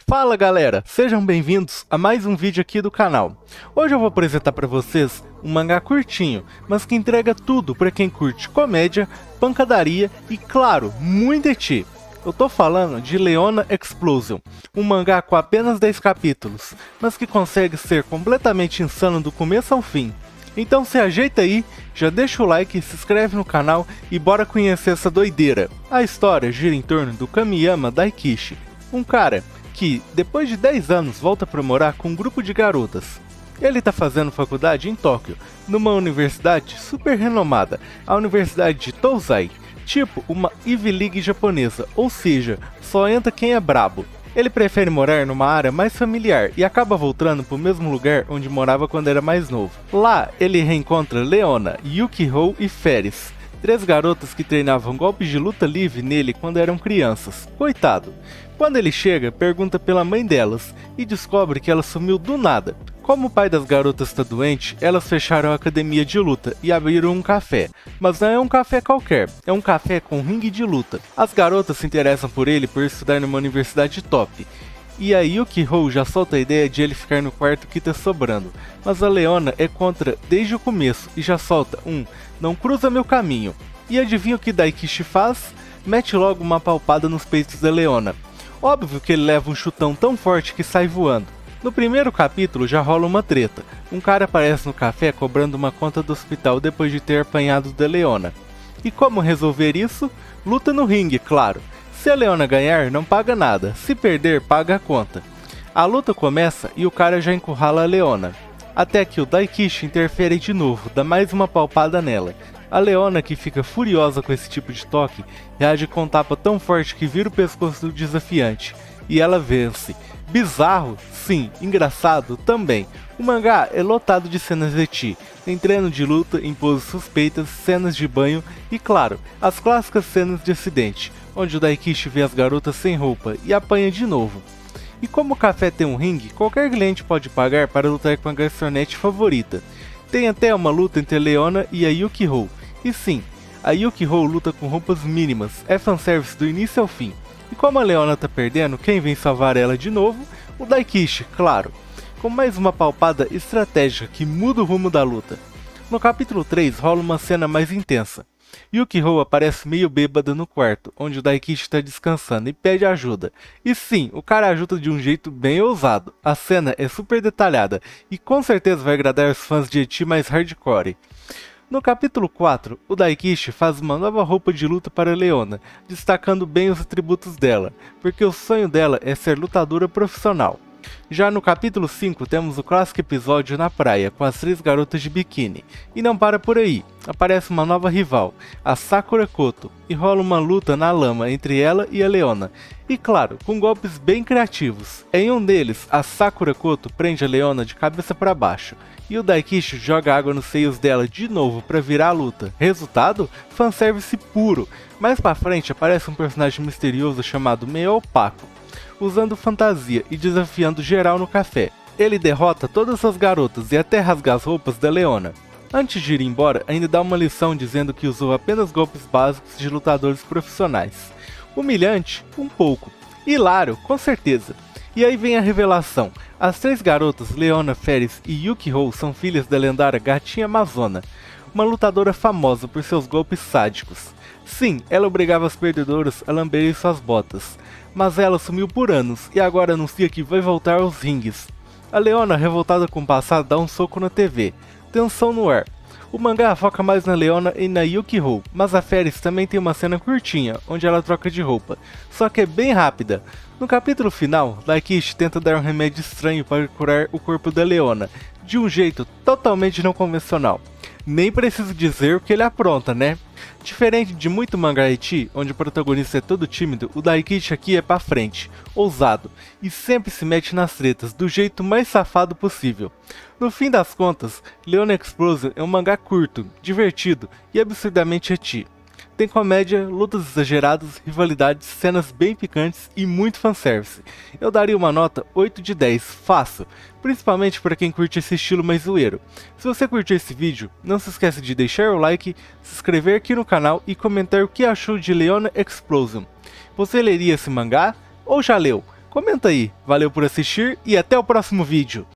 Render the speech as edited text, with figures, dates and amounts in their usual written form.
Fala galera, sejam bem-vindos a mais um vídeo aqui do canal. Hoje eu vou apresentar para vocês um mangá curtinho, mas que entrega tudo para quem curte comédia, pancadaria e claro, muito ecchi. Eu tô falando de Leona Explosion, um mangá com apenas 10 capítulos, mas que consegue ser completamente insano do começo ao fim. Então se ajeita aí, já deixa o like, se inscreve no canal e bora conhecer essa doideira. A história gira em torno do Kamiyama Daikishi, um cara que, depois de 10 anos, volta para morar com um grupo de garotas. Ele está fazendo faculdade em Tóquio, numa universidade super renomada, a Universidade de Tousai, tipo uma Ivy League japonesa, ou seja, só entra quem é brabo. Ele prefere morar numa área mais familiar e acaba voltando para o mesmo lugar onde morava quando era mais novo. Lá, ele reencontra Leona, Yukihou e Ferris, 3 garotas que treinavam golpes de luta livre nele quando eram crianças. Coitado. Quando ele chega, pergunta pela mãe delas e descobre que ela sumiu do nada. Como o pai das garotas está doente, elas fecharam a academia de luta e abriram um café. Mas não é um café qualquer, é um café com ringue de luta. As garotas se interessam por ele por estudar numa universidade top. E a Yukihou já solta a ideia de ele ficar no quarto que tá sobrando. Mas a Leona é contra desde o começo e já solta não cruza meu caminho. E adivinha o que Daikishi faz? Mete logo uma palpada nos peitos da Leona. Óbvio que ele leva um chutão tão forte que sai voando. No primeiro capítulo já rola uma treta. Um cara aparece no café cobrando uma conta do hospital depois de ter apanhado da Leona. E como resolver isso? Luta no ringue, claro. Se a Leona ganhar, não paga nada. Se perder, paga a conta. A luta começa e o cara já encurrala a Leona. Até que o Daikishi interfere de novo, dá mais uma palpada nela. A Leona, que fica furiosa com esse tipo de toque, reage com um tapa tão forte que vira o pescoço do desafiante. E ela vence. Bizarro? Sim. Engraçado? Também. O mangá é lotado de cenas ecchi. Tem treino de luta em poses suspeitas, cenas de banho e, claro, as clássicas cenas de acidente, onde o Daikishi vê as garotas sem roupa e apanha de novo. E como o café tem um ringue, qualquer cliente pode pagar para lutar com a garçonete favorita. Tem até uma luta entre a Leona e a Yukihou. E sim, a Yukihou luta com roupas mínimas, é fanservice do início ao fim. E como a Leona tá perdendo, quem vem salvar ela de novo? O Daikishi, claro. Com mais uma palpada estratégica que muda o rumo da luta. No capítulo 3 rola uma cena mais intensa. Yukihou aparece meio bêbada no quarto, onde o Daikishi está descansando e pede ajuda. E sim, o cara ajuda de um jeito bem ousado. A cena é super detalhada e com certeza vai agradar os fãs de ecchi mais hardcore. No capítulo 4, o Daikishi faz uma nova roupa de luta para Leona, destacando bem os atributos dela, porque o sonho dela é ser lutadora profissional. Já no capítulo 5 temos o clássico episódio na praia com as 3 garotas de biquíni. E não para por aí, aparece uma nova rival, a Sakura Koto, e rola uma luta na lama entre ela e a Leona. E claro, com golpes bem criativos. Em um deles, a Sakura Koto prende a Leona de cabeça para baixo. E o Daikishi joga água nos seios dela de novo para virar a luta. Resultado? Fanservice puro. Mais pra frente aparece um personagem misterioso chamado Meio Opaco, usando fantasia e desafiando geral no café. Ele derrota todas as garotas e até rasga as roupas da Leona. Antes de ir embora, ainda dá uma lição dizendo que usou apenas golpes básicos de lutadores profissionais. Humilhante? Um pouco. Hilário? Com certeza. E aí vem a revelação. As 3 garotas, Leona, Ferris e Yukihou, são filhas da lendária Gatinha Amazona, uma lutadora famosa por seus golpes sádicos. Sim, ela obrigava as perdedoras a lamberem suas botas. Mas ela sumiu por anos e agora anuncia que vai voltar aos ringues. A Leona, revoltada com o passado, dá um soco na TV. Tensão no ar. O mangá foca mais na Leona e na Yukihou, mas a Ferris também tem uma cena curtinha, onde ela troca de roupa, só que é bem rápida. No capítulo final, Daikishi tenta dar um remédio estranho para curar o corpo da Leona, de um jeito totalmente não convencional. Nem preciso dizer o que ele apronta, né? Diferente de muito mangá ecchi, onde o protagonista é todo tímido, o Daikishi aqui é pra frente, ousado, e sempre se mete nas tretas, do jeito mais safado possível. No fim das contas, Leona Explosion é um mangá curto, divertido e absurdamente ecchi. Tem comédia, lutas exageradas, rivalidades, cenas bem picantes e muito fanservice. Eu daria uma nota 8 de 10, fácil, principalmente para quem curte esse estilo mais zoeiro. Se você curtiu esse vídeo, não se esqueça de deixar o like, se inscrever aqui no canal e comentar o que achou de Leona Explosion. Você leria esse mangá ou já leu? Comenta aí. Valeu por assistir e até o próximo vídeo.